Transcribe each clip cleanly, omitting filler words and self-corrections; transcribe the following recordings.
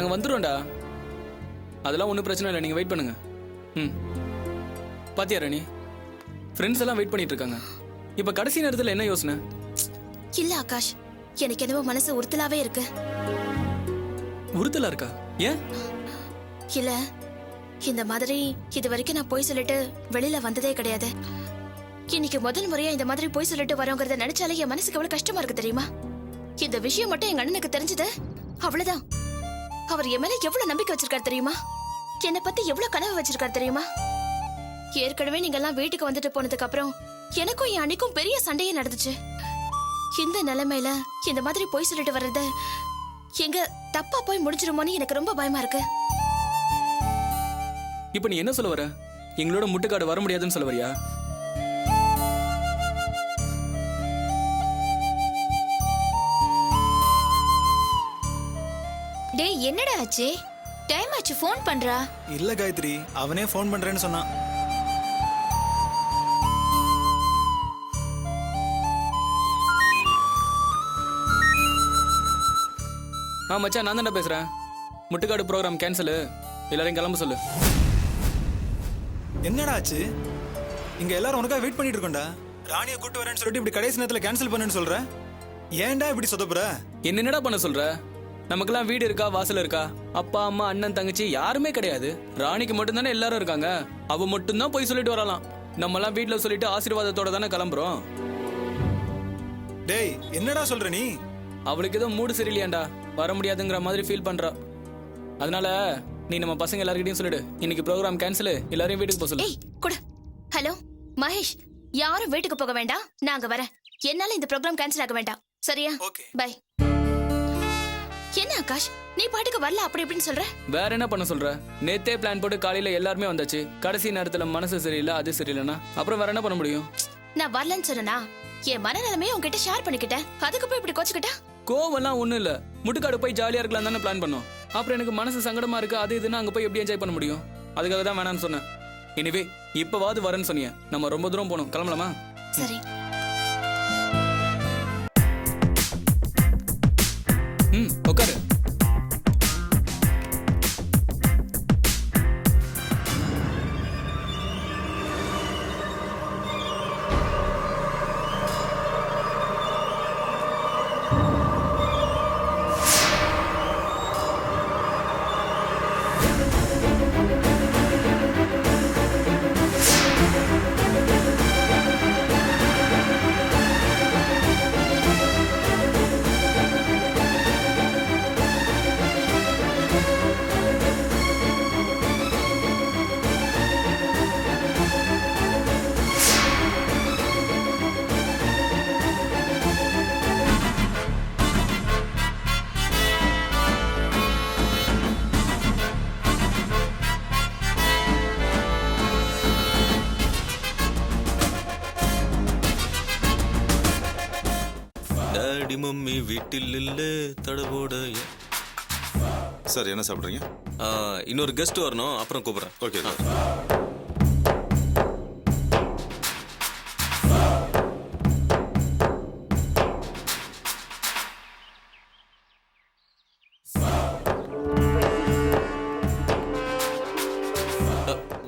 நாங்கள் வந்துடுவோம்டா. அதெல்லாம் ஒன்றும் பிரச்சனை இல்லை, நீங்கள் வெயிட் பண்ணுங்க. ம், பாத்தியா ராணி, ஃப்ரெண்ட்ஸ் எல்லாம் வெயிட் பண்ணிட்டு இருக்காங்க. இப்போ கடைசி நேரத்தில் என்ன யோசனை? இல்ல ஆகாஷ், எனக்கு என்னவோ மனசு உறுத்தலாவே இருக்கு. உறுத்தலா இருக்கா? ஏன்? இல்ல, இந்த மாதிரி இது வரைக்கும் நான் போய் சொல்லிட்டு வெளியில வந்ததே கிடையாது. இன்னைக்கு முதல் முறையா இந்த மாதிரி போய் சொல்லிட்டு வரோங்கிறத நினைச்சாலே என் மனசுக்கு எவ்வளவு கஷ்டமா இருக்கு தெரியுமா? இந்த விஷயம் மட்டும் எங்க அண்ணனுக்கு தெரிஞ்சது அவ்வளவுதான். அவர் என் மேல எவ்வளவு நம்பிக்கை வச்சிருக்காரு தெரியுமா? என்னை பத்தி எவ்வளவு கனவு வச்சிருக்காரு தெரியுமா? ஏற்கனவே நீங்க எல்லாம் வீட்டுக்கு வந்துட்டு போனதுக்கு அப்புறம் எனக்கும் என் அன்னைக்கும் பெரிய சண்டையே நடந்துச்சு. இந்த நிலைமையில இந்த மாதிரி போய் சொல்லிட்டு வர்றது எங்க தப்பா போய் முடிஞ்சிருமோன்னு எனக்கு ரொம்ப பயமா இருக்கு. இப்போ நீ என்ன சொல்ல வர? எங்களோட முட்டுக்காடு வர முடியாதுன்னு சொல்ல வரியா? டேய், என்னடா ஆச்சு? டைம் ஆச்சு, ஃபோன் பண்றா. இல்ல காயத்ரி, அவனே ஃபோன் பண்றேன்னு சொன்னான். மச்சான், நான் தான்டா பேசுறேன். முட்டுக்காடு ப்ரோக்ராம் கேன்சலு, எல்லாரையும் கிளம்ப சொல்லு. என்னடா ஆச்சு? இங்க எல்லாரும் உனக்காக வெயிட் பண்ணிட்டு இருக்கோம்டா. ராணியை கூட்டு வரேன்னு சொல்லிட்டு இப்படி கடைசி நேரத்துல கேன்சல் பண்ணுன்னு சொல்ற. ஏன்டா இப்படி சொதப்புற? என்னடா பண்ண சொல்ற? நமக்கெல்லாம் வீடு இருக்கா, வாசல் இருக்கா? அப்பா அம்மா அண்ணன் தங்கச்சி யாருமே கிடையாது. ராணிக்கு மட்டும் தானே எல்லாரும் இருக்காங்க. அவ மட்டும் தான் போய் சொல்லிட்டு வரலாம். நம்ம எல்லாம் வீட்டுல சொல்லிட்டு ஆசீர்வாதத்தோட தானே கிளம்புறோம். டேய், என்னடா சொல்ற நீ? அவளுக்கு ஏதோ மூடு சரியில்லையாண்டா, வர முடியாதுங்கிற மாதிரி ஃபீல் பண்றா. அதனால நீ நம்ம பசங்க எல்லார்கிட்டயும் சொல்லிடு, இன்னைக்கு ப்ரோக்ராம் கேன்சல், எல்லாரையும் வீட்டுக்கு போக சொல்லு. ஏய் குடு. ஹலோ மகேஷ், யாரும் வீட்டுக்கு போக வேண்டாம், நாங்க வரேன். என்னால இந்த ப்ரோக்ராம் கேன்சல் ஆக வேண்டாம், சரியா? ஓகே. பை. என்ன ஆகாஷ், நீ பாட்டுக்கு வரல அப்படி இப்படின்னு சொல்ற? வேற என்ன பண்ண சொல்ற? நேத்தே பிளான் போட்டு காலையில எல்லாருமே வந்தாச்சு. கடைசி நேரத்துல மனசு சரியில்லை, அது சரியில்லைன்னா அப்புறம் வேற என்ன பண்ண முடியும்? நான் வரலன்னு சொன்னா என் மனநிலைமையை உன்கிட்ட ஷேர் பண்ணிக்கிட்டேன். அதுக்கு போய் இப்படி கோச்சுக்கிட்டா? கோவெல்லாம் ஒண்ணும் இல்ல. முட்டுக்காடு போய் ஜாலியா இருக்கலாம் தானே பிளான் பண்ணோம். அப்புறம் எனக்கு மனசு சங்கடமா இருக்கு, அது இதுன்னு அங்க போய் எப்படி என்ஜாய் பண்ண முடியும்? அதுக்காக தான் வேணான்னு சொன்னேன். எனிவே இப்பவாது வரேன்னு சொன்னீங்க. நம்ம ரொம்ப தூரம் போகணும், கிளம்பலாமா? சரி. உட்காரு. டாடி மம்மி வீட்டில் இல்ல தடவோட. சார், என்ன சாப்பிட்றீங்க? இன்னொரு கெஸ்ட் வரணும், அப்புறம் கூப்பிடுறேன். ஓகே.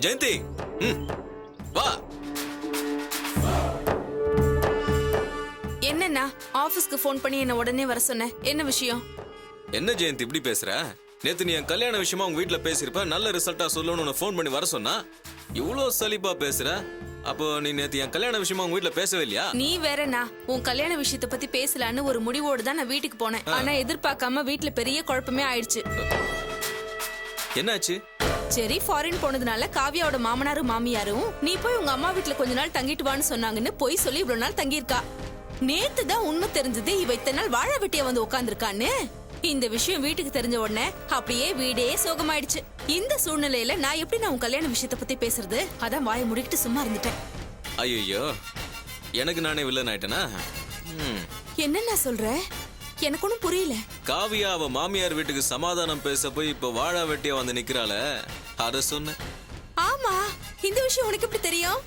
ஜெயந்தி, வா. என்னன்னா ஆபீஸ்க்கு ஃபோன் பண்ணி என்ன உடனே வர சொன்ன? என்ன விஷயம்? என்ன ஜெயந்தி இப்படி பேசுற? நேத்து நீ என் கல்யாண விஷயமா உங்க வீட்டுல பேசிருப்ப, நல்ல ரிசல்ட்டா சொல்லணும்னு ஃபோன் பண்ணி வர சொன்னா. இவ்வளவு சலிப்பா பேசுற. அப்போ நீ நேத்து என் கல்யாண விஷயமா உங்க வீட்டுல பேசவே இல்லையா? நீ வேறனா உன் கல்யாண விஷயத்தை பத்தி பேசலான்னு ஒரு முடிவோடு தான் நான் வீட்டுக்கு போனேன். ஆனா எதிர்பார்க்காம வீட்டுல பெரிய குழப்பமே ஆயிடுச்சு. என்னாச்சு? சரி, ஃபாரின் போனதுனால காவியாவோட மாமனாரும் மாமியாரும் நீ போய் உங்க அம்மா வீட்டுல கொஞ்ச நாள் தங்கிட்டு வான்னு சொன்னாங்கன்னு போய் சொல்லி இவ்வளவு நாள் தங்கியிருக்கா. நேத்து தான் உண்மை தெரிஞ்சது, இவ இத்தனை நாள் வாழ வெட்டிய வந்து உட்காந்துருக்கான்னு. இந்த விஷயம் வீட்டுக்கு தெரிஞ்ச உடனே அப்படியே வீடே சோகமாயிடுச்சு. இந்த சூழ்நிலையில நான் எப்படி உன் கல்யாண விஷயத்தை பத்தி பேசுறது? அதான் வாயை முடிக்கிட்டு சும்மா இருந்துட்டேன். ஐயோ, எனக்கு நானே வில்லன் ஆயிட்டேனா? என்னன்னா சொல்ற? எனக்கு ஒன்னும் புரியல. காவியா அவ மாமியார் வீட்டுக்கு சமாதானம் பேச போய் இப்ப வாழ வெட்டியா வந்து நிக்கிறாள, அத சொன்ன. ஆமா, இந்த விஷயம் உனக்கு எப்படி தெரியும்?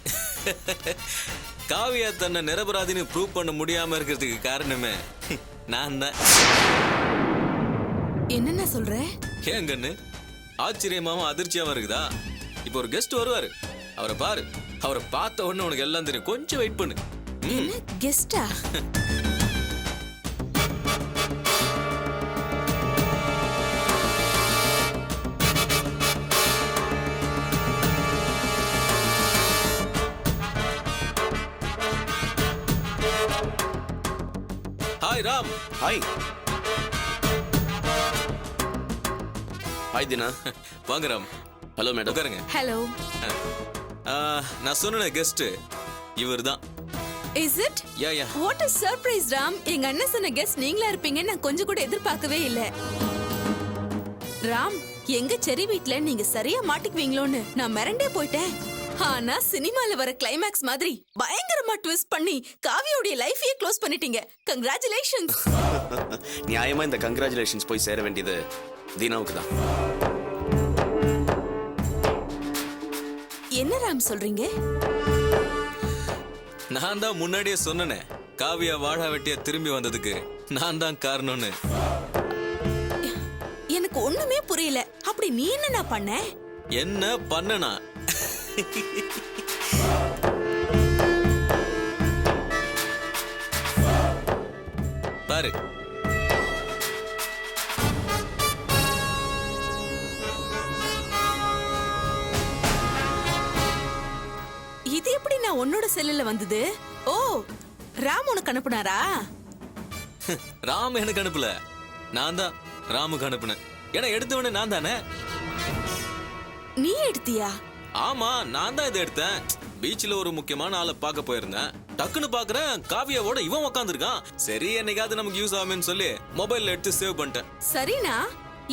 காவியா தன்னை நிரபராதின்னு ப்ரூவ் பண்ண முடியாம இருக்கிறதுக்கு காரணமே நான் தான். என்னன்னா சொல்ற? ஏன் கண்ணு ஆச்சரியமாவும் அதிர்ச்சியாவும் இருக்குதா? இப்போ ஒரு கெஸ்ட் வருவாரு, அவரை பாரு. அவரை பார்த்த உடனே உனக்கு எல்லாம் தெரியும். கொஞ்சம் வெயிட் பண்ணு. என்ன கெஸ்டா? Hi Ram. Hi. Hi Dina. வாங்க ராம். Hello madam. உட்காருங்க. ஹலோ. நான் சொன்ன கெஸ்ட் இவர் தான். Is it? Yeah yeah. What a surprise Ram. எங்க அண்ணன் சொன்ன கெஸ்ட் நீங்களா இருப்பீங்கன்னு நான் கொஞ்சம் கூட எதிர்பார்க்கவே இல்ல. ராம், எங்க செரி வீட்ல நீங்க சரியா மாட்டிக்குவீங்களோன்னு நான் மிரண்டே போயிட்டேன். ஆனா சினிமால வர கிளைமேக்ஸ் மாதிரி பயங்கரமா ட்விஸ்ட் பண்ணி காவியோடைய லைஃபையே க்ளோஸ் பண்ணிட்டீங்க. கங்க்ராச்சுலேஷன்ஸ். நியாயமா இந்த கங்க்ராச்சுலேஷன்ஸ் போய் சேர வேண்டியது தீனாவுக்கு தான். என்ன ராம் சொல்றீங்க? நான் தான் முன்னாடியே சொன்னனே, காவியா வாழா வெட்டியா திரும்பி வந்ததுக்கு நான் தான் காரணம்னு. எனக்கு ஒண்ணுமே புரியல. அப்படி நீ என்ன பண்ண? என்ன பண்ணனா? பாரு. இது எப்படி நான் உன்னோட செல்லுல வந்தது? ஓ, ராம் உனக்கு அனுப்புனாரா? ராம் எனக்கு அனுப்பல, நான் தான் ராமுக்கு அனுப்புனேன். ஏன்னா எடுத்தவனே நான் தானே. நீ எடுத்தியா? ஆமா, நான் தான் இதை எடுத்தேன். பீச்ல ஒரு முக்கியமான ஆளை பார்க்க போயிருந்தேன். டக்குன்னு பாக்குறேன் காவியாவோட இவன் உட்காந்துருக்கான். சரி, என்னைக்காவது நமக்கு யூஸ் ஆகும்னு சொல்லி மொபைல்ல எடுத்து சேவ் பண்ணிட்டேன். சரிண்ணா,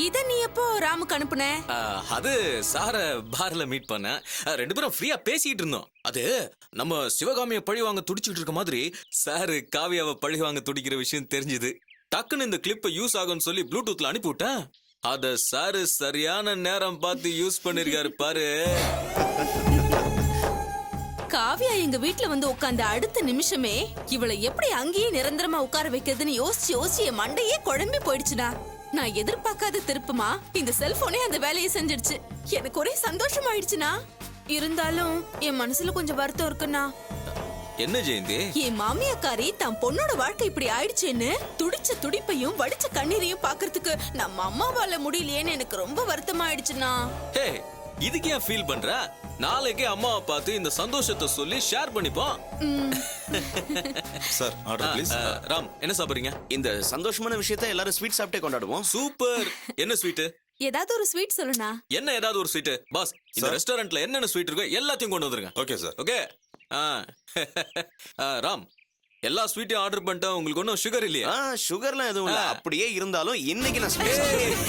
இத நீ எப்போ ராமுக்கு அனுப்புன? அது சார பார்ல மீட் பண்ணேன். ரெண்டு பேரும் ஃப்ரீயா பேசிட்டு இருந்தோம். அது நம்ம சிவகாமியை பழி வாங்க துடிச்சிட்டு இருக்க மாதிரி சாரு காவியாவை பழி வாங்க துடிக்கிற விஷயம் தெரிஞ்சுது. டக்குன்னு இந்த கிளிப்பை யூஸ் ஆகும்னு சொல்லி ப்ளூடூத்ல அனுப்பி விட்டேன். அத சாரு சரியான நேரம் பார்த்து யூஸ் பண்ணிருக்காரு பாரு. காவியா எங்க வீட்ல வந்து உட்கார்ந்த அடுத்த நிமிஷமே இவளை எப்படி அங்கேயே நிரந்தரமா உட்கார வைக்கிறதுன்னு யோசிச்சு என் மண்டையே குழம்பி போயிடுச்சுடா. நான் எதிர்பார்க்காத திருப்பமா இந்த செல்போனே அந்த வேலையை செஞ்சிடுச்சு. எனக்கு ஒரே சந்தோஷமாயிடுச்சுனா. இருந்தாலும் என் மனசுல கொஞ்சம் வருத்தம் இருக்குண்ணா. என்ன ஜெயந்தி? என் மாமியாக்காரி தன் பொண்ணோட வாழ்க்கை இப்படி ஆயிடுச்சேன்னு துடிச்ச துடிப்பையும் வடிச்ச கண்ணீரையும் பாக்குறதுக்கு நம்ம அம்மாவால முடியலையேன்னு எனக்கு ரொம்ப வருத்தமாயிடுச்சுண்ணா. ஹே, இதுக்கு ஏன் ஃபீல் பண்ற? நாளைக்கே அம்மாவை பார்த்து இந்த சந்தோஷத்தை சொல்லி ஷேர் பண்ணிப்போம். Sir order please. ராம், என்ன சாப்பிடுறீங்க? இந்த சந்தோஷமான விஷயத்தை எல்லாரும் ஸ்வீட் சாப்பிட்டே கொண்டாடுவோம். சூப்பர். என்ன ஸ்வீட்? ஏதாவது ஒரு ஸ்வீட் சொல்லுண்ணா. என்ன ஏதாவது ஒரு ஸ்வீட்? பாஸ், இந்த ரெஸ்டாரண்ட்ல என்னென்ன ஸ்வீட் இருக்கோ எல்லாத்தையும் கொண்டு வந்துருங்க. Okay sir. ஓகே. ராம், எல்லா ஸ்வீட்டையும் ஆர்டர் பண்ணிட்டேன். உங்களுக்கு ஒன்றும் சுகர் இல்லையா? சுகர்லாம் எதுவும் இல்ல. அப்படியே இருந்தாலும் இன்னைக்கு நான் ஸ்வீட் சாப்பிடுறேன்.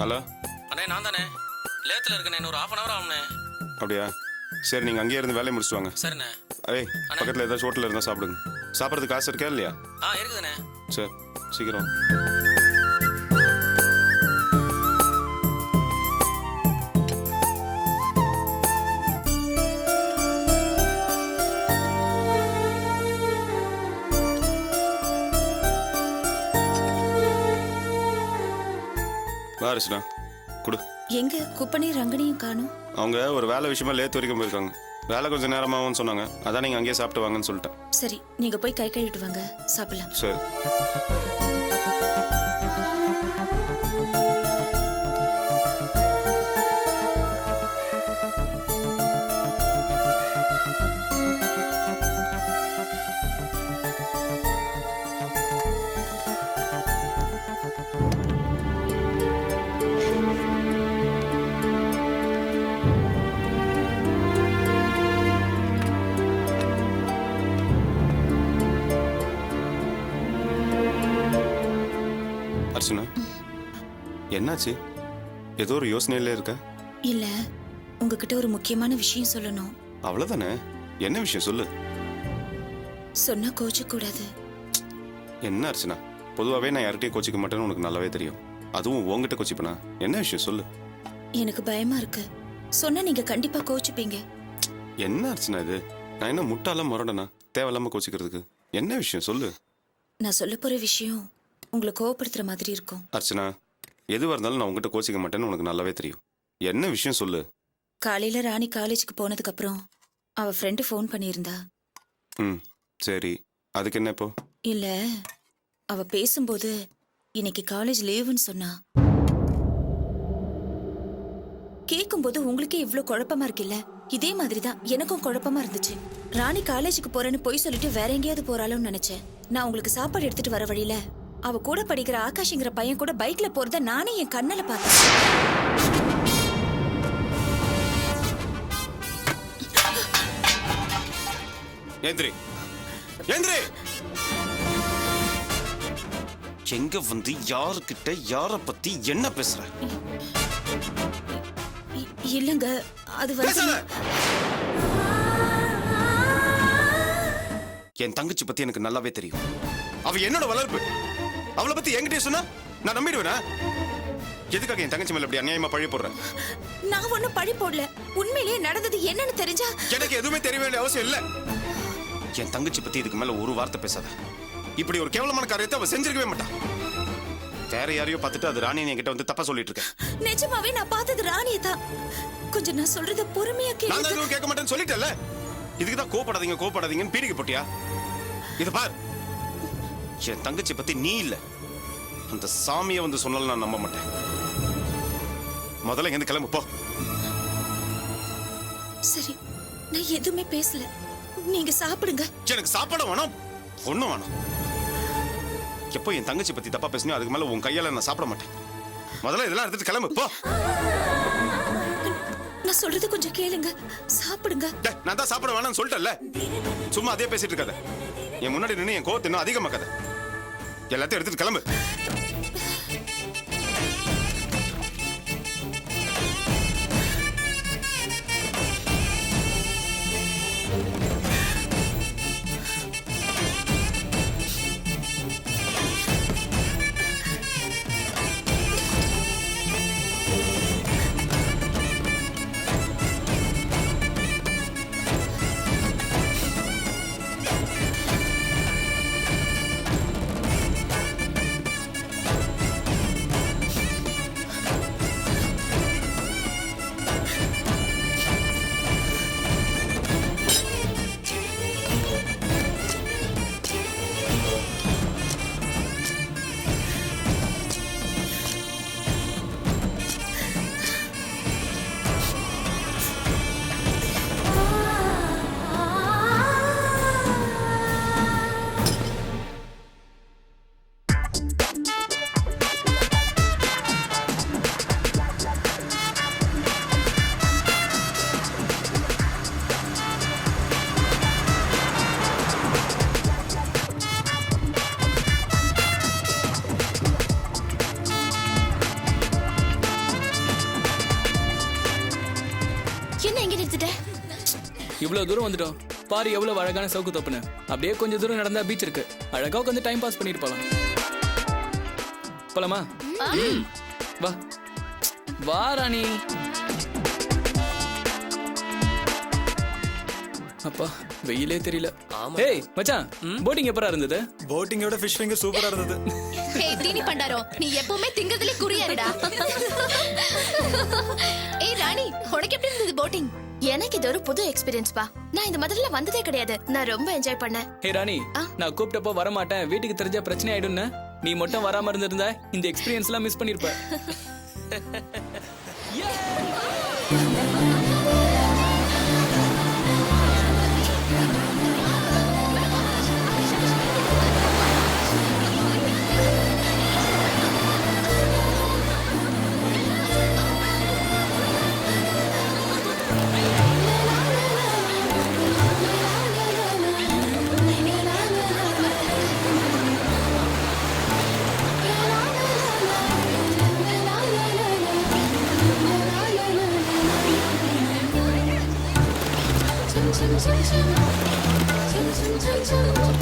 ஹலோ அண்ணே, நான் தானே லேத்துல இருக்கேன். ஒரு 1/2 hour ஆகும்ண்ணே. அப்படியா? சரி, நீங்கள் அங்கேயே இருந்து வேலையை முடிச்சுட்டு வாங்க. சரிண்ணே. ஏய், பக்கத்தில் ஏதாச்சும் ஹோட்டலில் இருந்தால் சாப்பிடுங்க. சாப்பிட்றதுக்கு காசு இருக்கா இல்லையா? இருக்குதுண்ணே. சரி, சீக்கிரம். வாரிசுண்ணா கொடு. எங்க குப்பனி ரங்கனியும் காணும்? அவங்க ஒரு வேலை விஷயமா லேத்து வரைக்கும் போயிருக்காங்க. வேலை கொஞ்சம் நேரமாகும்னு சொன்னாங்க. அதான் நீங்கள் அங்கேயே சாப்பிட்டு வாங்கன்னு சொல்லிட்டேன். சரி, நீங்க போய் கை கழுவிட்டு வாங்க, சாப்பிடலாம். சரி. அர்ச்சனா, என்னாச்சு? ஏதோ ஒரு யோசனையில இருக்க? இல்ல, உங்ககிட்ட ஒரு முக்கியமான விஷயம் சொல்லணும். அவ்வளவுதானே? என்ன விஷயம் சொல்லு. சொன்னா கோச்சிக்க கூடாது. என்ன அர்ச்சனா, பொதுவாகவே நான் யார்கிட்டயும் கோச்சிக்க மாட்டேன்னு உனக்கு நல்லாவே தெரியும். அதுவும் உங்ககிட்ட கோச்சிப்பனா? என்ன விஷயம் சொல்லு. எனக்கு பயமா இருக்கு. சொன்னா நீங்க கண்டிப்பா கோச்சுப்பீங்க. என்ன அர்ச்சனா இது? நான் என்ன முட்டாலாம் முரடனா தேவையில்லாம கோச்சிக்கிறதுக்கு? என்ன விஷயம் சொல்லு. நான் சொல்ல போற விஷயம் உங்களை கோவப்படுத்துற மாதிரி இருக்கும். அர்ச்சனா, எதுவாக இருந்தாலும் நான் உங்ககிட்ட கோச்சிக்க மாட்டேன்னு உனக்கு நல்லாவே தெரியும். என்ன விஷயம் சொல்லு. காலையில ராணி காலேஜுக்கு போனதுக்கு அப்புறம் அவ ஃப்ரெண்டு ஃபோன் பண்ணியிருந்தா. ம், சரி. அதுக்கு என்ன இப்போ? இல்ல, அவ பேசும்போது இன்னைக்கு காலேஜ் லீவுன்னு சொன்னா. கேட்கும்போது உங்களுக்கே இவ்ளோ குழப்பமா இருக்குல்ல? இதே மாதிரி தான் எனக்கும் குழப்பமா இருந்துச்சு. ராணி காலேஜுக்கு போறேன்னு போய் சொல்லிட்டு வேற எங்கேயாவது போறாளோன்னு நினைச்சேன். நான் உங்களுக்கு சாப்பாடு எடுத்துட்டு வர வழியில அவ கூட படிக்கிற ஆகாஷ்ங்கிற பையன் கூட பைக்ல போறத நானே என் கண்ணால பார்த்தேன். ஏந்திரி, ஏந்திரி. எங்க வந்து யாருக்கிட்ட யார பத்தி என்ன பேசுற? இல்லங்க, அது வந்து பேசாத. என் தங்கச்சி பத்தி எனக்கு நல்லாவே தெரியும். அவ என்னோட வளர்ப்பு. அவளை பத்தி என்கிட்ட சொன்னா நான் நம்பிடுவேனா? எதுக்காக என் தங்கச்சி மேல இப்படி அநியாயமா பழி போடுறேன்? நான் ஒண்ணும் பழி போடல. உண்மையிலேயே நடந்தது என்னன்னு தெரிஞ்சா எனக்கு எதுவுமே தெரிய வேண்டிய அவசியம் இல்ல. என் தங்கச்சி பத்தி இதுக்கு மேல ஒரு வார்த்தை பேசாத. இப்படி ஒரு கேவலமான காரியத்தை அவ செஞ்சிருக்கவே மாட்டான். வேற யாரையோ பார்த்துட்டு அது ராணி என்கிட்ட வந்து தப்பா சொல்லிட்டு இருக்கேன். நிஜமாவே நான் பார்த்தது ராணியை தான். கொஞ்சம் நான் சொல்றத பொறுமையா நான் தான் கேளு. எதுவும் கேட்க மாட்டேன்னு சொல்லிட்டேன்ல. இதுக்கு தான் கோபப்படாதீங்க கோபப்படாதீங்கன்னு பீடிக்கு போட்டியா? இது பார், என் தங்கச்சி பத்தி நீ இல்ல அந்த சாமியை வந்து சொன்னாலும் நான் நம்ப மாட்டேன். முதல்ல இங்க கிளம்பு போ. சரி, நான் எதுவுமே பேசல. நீங்க சாப்பிடுங்க. எனக்கு சாப்பாடு வேணாம், ஒண்ணும் வேணாம். எப்போ என் தங்கச்சி பத்தி தப்பா பேசினோ அதுக்கு மேல உன் கையால நான் சாப்பிட மாட்டேன். முதல்ல இதெல்லாம் எடுத்துட்டு கிளம்பு போ. நான் சொல்றது கொஞ்சம் கேளுங்க. சாப்பிடுங்க. டேய், நான் தான் சாப்பிட வேணாம்னு சொல்லிட்டேன்ல. சும்மா அதே பேசிட்டு இருக்காத. என் முன்னாடி நின்று என் கோவத்தை இன்னும் அதிகமாக்காத. எல்லாத்தையும் எடுத்துட்டு கிளம்பு. என்ன எங்க நிறுத்திட்ட? இவ்வளவு தூரம் வந்துட்டோம். பாரு எவ்வளவு அழகான சவுக்கு தப்புன்னு. அப்படியே கொஞ்சம் தூரம் நடந்தா பீச் இருக்கு. அழகா உட்காந்து டைம் பாஸ் பண்ணிட்டு போலாம். போலாமா? வா வா ராணி. அப்பா வெயிலே தெரியல. ஏய் மச்சான், போட்டிங் எப்பரா இருந்தது? போட்டிங்கோட ஃபிஷ் ஃபிங்கர் சூப்பரா இருந்தது. ஏய் தீனி பண்டாரோ, நீ எப்பவுமே திங்கறதுல குறியாருடா. ஏய் ராணி, உனக்கு எப்படி இருந்தது போட்டிங்? எனக்கு இது ஒரு புது எக்ஸ்பீரியன்ஸ் பா. நான் இந்த மாதிரில வந்ததே கிடையாது. நான் ரொம்ப என்ஜாய் பண்ணேன். ஹே ராணி, நான் கூப்பிட்டப்போ வர மாட்டேன், வீட்டுக்கு தெரிஞ்சா பிரச்சனை ஆயிடும்னு நீ மட்டும் வராம இருந்திருந்தா இந்த எக்ஸ்பீரியன்ஸ் எல்லாம் miss பண்ணிருப்ப. Chum chum chum chum, chum chum chum chum.